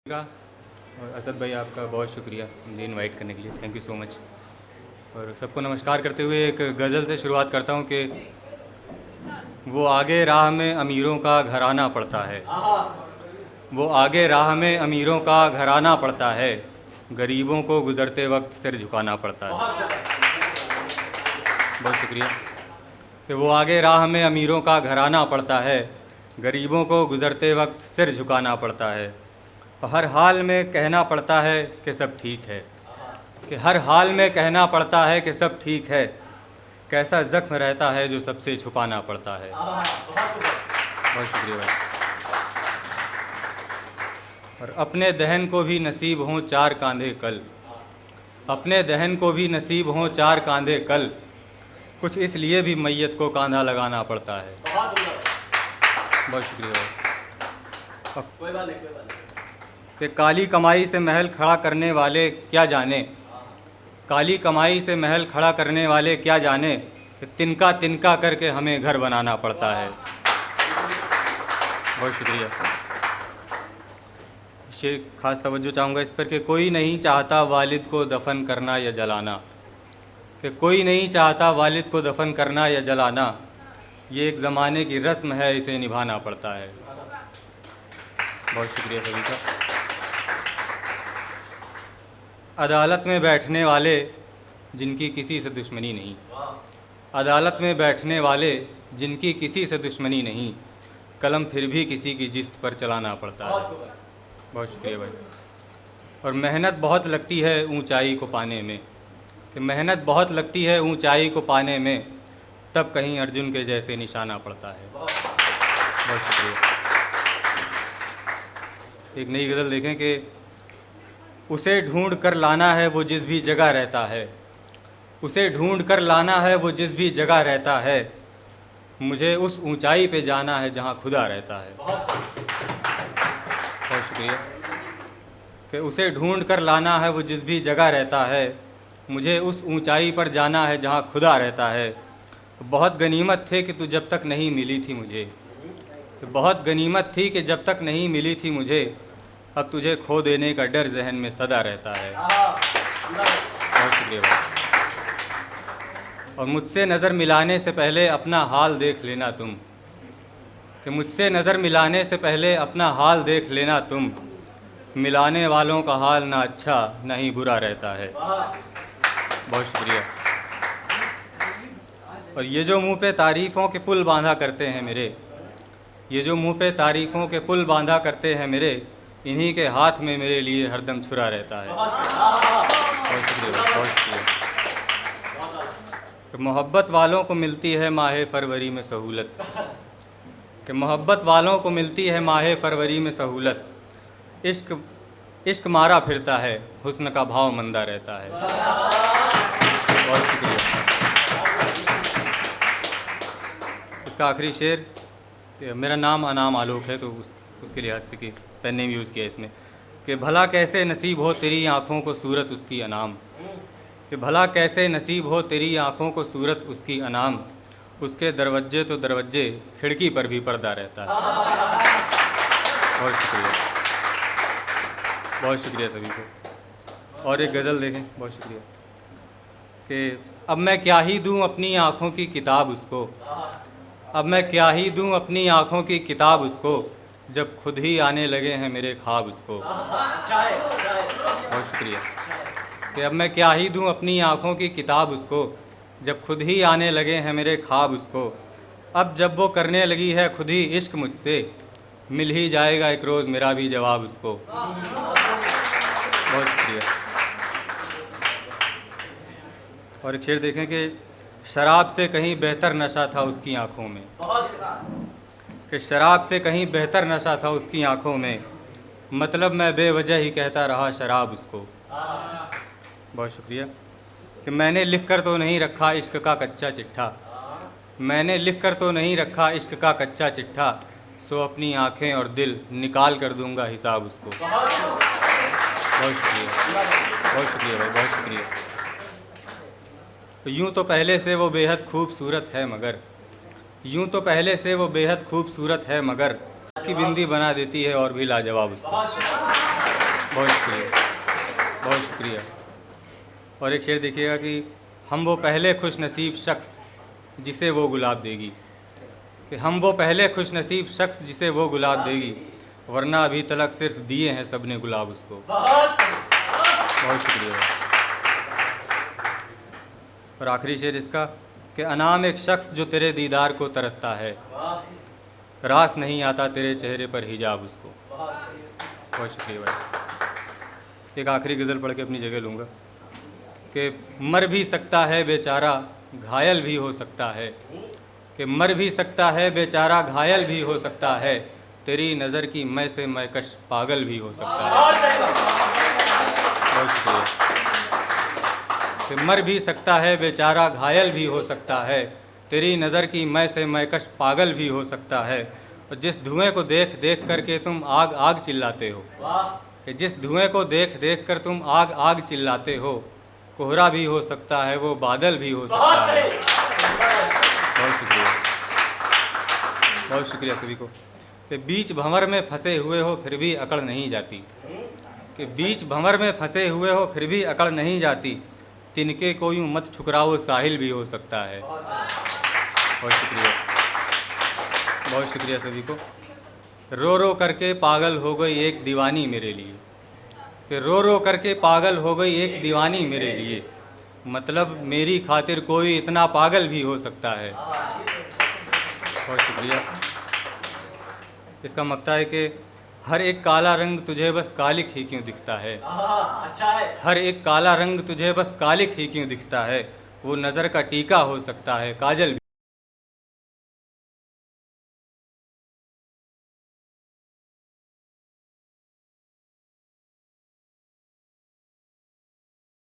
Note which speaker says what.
Speaker 1: का। और असद भाई आपका बहुत शुक्रिया मुझे इनवाइट करने के लिए, थैंक यू सो मच। और सबको नमस्कार करते हुए एक गज़ल से शुरुआत करता हूँ कि वो आगे राह में अमीरों का घराना पड़ता है, वो आगे राह में अमीरों का घराना पड़ता है, गरीबों को गुज़रते वक्त सिर झुकाना पड़ता है। बहुत शुक्रिया। कि वो आगे राह में अमीरों का घराना पड़ता है, गरीबों को गुज़रते वक्त सिर झुकाना पड़ता है। हर हाल में कहना पड़ता है कि सब ठीक है, कि हर हाल में कहना पड़ता है कि सब ठीक है। कैसा ज़ख्म रहता है जो सबसे छुपाना पड़ता है। बहुत शुक्रिया भाई। और अपने दहन को भी नसीब हों चार कांधे कल, अपने दहन को भी नसीब हों चार कांधे कल, कुछ इसलिए भी मैयत को कांधा लगाना पड़ता है। बहुत शुक्रिया भाई। कोई बात नहीं। कि काली कमाई से महल खड़ा करने वाले क्या जाने, काली कमाई से महल खड़ा करने वाले क्या जाने, कि तिनका तिनका करके हमें घर बनाना पड़ता है। बहुत शुक्रिया। ख़ास तवज्जो चाहूँगा इस पर कि कोई नहीं चाहता वालिद को दफन करना या जलाना, कि कोई नहीं चाहता वालिद को दफन करना या जलाना, ये एक ज़माने की रस्म है, इसे निभाना पड़ता है। बहुत शुक्रिया सभी का। अदालत में बैठने वाले जिनकी किसी से दुश्मनी नहीं, अदालत में बैठने वाले जिनकी किसी से दुश्मनी नहीं, कलम फिर भी किसी की जिस्त पर चलाना पड़ता है। बहुत शुक्रिया भाई। और मेहनत बहुत लगती है ऊंचाई को पाने में, कि मेहनत बहुत लगती है ऊंचाई को पाने में, तब कहीं अर्जुन के जैसे निशाना पड़ता है। बहुत शुक्रिया। एक नई गज़ल देखें कि उसे ढूंढ कर लाना है वो जिस भी जगह रहता है, उसे ढूंढ कर लाना है वो जिस भी जगह रहता है, मुझे उस ऊंचाई पे जाना है जहां खुदा रहता है। बहुत शुक्रिया। कि उसे ढूंढ कर लाना है वो जिस भी जगह रहता है, मुझे उस ऊंचाई पर जाना है जहां खुदा रहता है। बहुत गनीमत थे कि तू जब तक नहीं मिली थी मुझे, बहुत गनीमत थी कि जब तक नहीं मिली थी मुझे, अब तुझे खो देने का डर जहन में सदा रहता है। बहुत शुक्रिया भाई। और मुझसे नज़र मिलाने से पहले अपना हाल देख लेना तुम, कि मुझसे नज़र मिलाने से पहले अपना हाल देख लेना तुम, मिलाने वालों का हाल ना अच्छा ना ही बुरा रहता है। बहुत शुक्रिया। और ये जो मुंह पे तारीफ़ों के पुल बांधा करते हैं मेरे, ये जो मुंह पे तारीफ़ों के पुल बांधा करते हैं मेरे, इन्हीं के हाथ में मेरे लिए हरदम छुरा रहता है। बहुत शुक्रिया, बहुत शुक्रिया। कि मोहब्बत वालों को मिलती है माह फरवरी में सहूलत, कि मोहब्बत वालों को मिलती है माह फरवरी में सहूलत, इश्क इश्क मारा फिरता है हुस्न का भाव मंदा रहता है। बहुत शुक्रिया। इसका आखिरी शेर, मेरा नाम अनाम आलोक है, तो उसके लिहाज से कि पेन नेम यूज़ किया इसमें, कि भला कैसे नसीब हो तेरी आँखों को सूरत उसकी अनाम, कि भला कैसे नसीब हो तेरी आँखों को सूरत उसकी अनाम, उसके दरवाजे तो दरवाजे खिड़की पर भी पर्दा रहता है। बहुत शुक्रिया, बहुत शुक्रिया सभी को। और एक गज़ल देखें। बहुत शुक्रिया। कि अब मैं क्या ही दूँ अपनी आँखों की किताब उसको, अब मैं क्या ही दूँ अपनी आँखों की किताब उसको, जब खुद ही आने लगे हैं मेरे ख्वाब उसको। बहुत शुक्रिया। कि अब मैं क्या ही दूँ अपनी आँखों की किताब उसको, जब खुद ही आने लगे हैं मेरे ख्वाब उसको। अब जब वो करने लगी है खुद ही इश्क मुझसे, मिल ही जाएगा एक रोज़ मेरा भी जवाब उसको। बहुत शुक्रिया। और एक शेर देखें कि शराब से कहीं बेहतर नशा था उसकी आँखों में, कि शराब से कहीं बेहतर नशा था उसकी आँखों में, मतलब मैं बेवजह ही कहता रहा शराब उसको। बहुत शुक्रिया। कि मैंने लिख कर तो नहीं रखा इश्क का कच्चा चिट्ठा, मैंने लिख कर तो नहीं रखा इश्क का कच्चा चिट्ठा, सो अपनी आँखें और दिल निकाल कर दूंगा हिसाब उसको। बहुत शुक्रिया, बहुत शुक्रिया भाई, बहुत शुक्रिया। यूँ तो पहले से वो बेहद खूबसूरत है मगर, यूँ तो पहले से वो बेहद खूबसूरत है मगर, उसकी बिंदी बना देती है और भी लाजवाब उसको। बहुत शुक्रिया, बहुत शुक्रिया। और एक शेर देखिएगा कि हम वो पहले खुश नसीब शख्स जिसे वो गुलाब देगी, कि हम वो पहले खुश नसीब शख्स जिसे वो गुलाब देगी, वरना अभी तलक सिर्फ दिए हैं सब ने गुलाब उसको। बहुत शुक्रिया। और आखिरी शेर इसका कि अनाम एक शख्स जो तेरे दीदार को तरसता है, रास नहीं आता तेरे चेहरे पर हिजाब उसको। बहुत शुक्रिया भाई। एक आखिरी गज़ल पढ़ के अपनी जगह लूँगा कि मर भी सकता है बेचारा घायल भी हो सकता है, कि मर भी सकता है बेचारा घायल भी हो सकता है, तेरी नज़र की मैं से मैकश पागल भी हो सकता है। बहुत शुक्रिया। कि मर भी सकता है बेचारा घायल भी हो सकता है, तेरी नज़र की मैं से मैकश पागल भी हो सकता है। और जिस धुएं को देख देख कर के तुम आग आग चिल्लाते हो, कि जिस धुएं को देख देख कर तुम आग आग चिल्लाते हो, कोहरा भी हो सकता है वो बादल भी हो सकता है। बहुत शुक्रिया, बहुत शुक्रिया सभी को। कि बीच भंवर में फंसे हुए हो फिर भी अकड़ नहीं जाती, कि बीच भंवर में फंसे हुए हो फिर भी अकड़ नहीं जाती, तिनके को यूँ मत ठुकराओ साहिल भी हो सकता है। बहुत शुक्रिया, बहुत शुक्रिया सभी को। रो रो करके पागल हो गई एक दीवानी मेरे लिए, कि रो रो करके पागल हो गई एक दीवानी मेरे लिए, मतलब मेरी खातिर कोई इतना पागल भी हो सकता है। बहुत शुक्रिया। इसका मकता है कि हर एक काला रंग तुझे बस कालिक ही क्यों दिखता है,
Speaker 2: अच्छा है।
Speaker 1: हर एक काला रंग तुझे बस कालिक ही क्यों दिखता है, वो नज़र का टीका हो सकता है काजल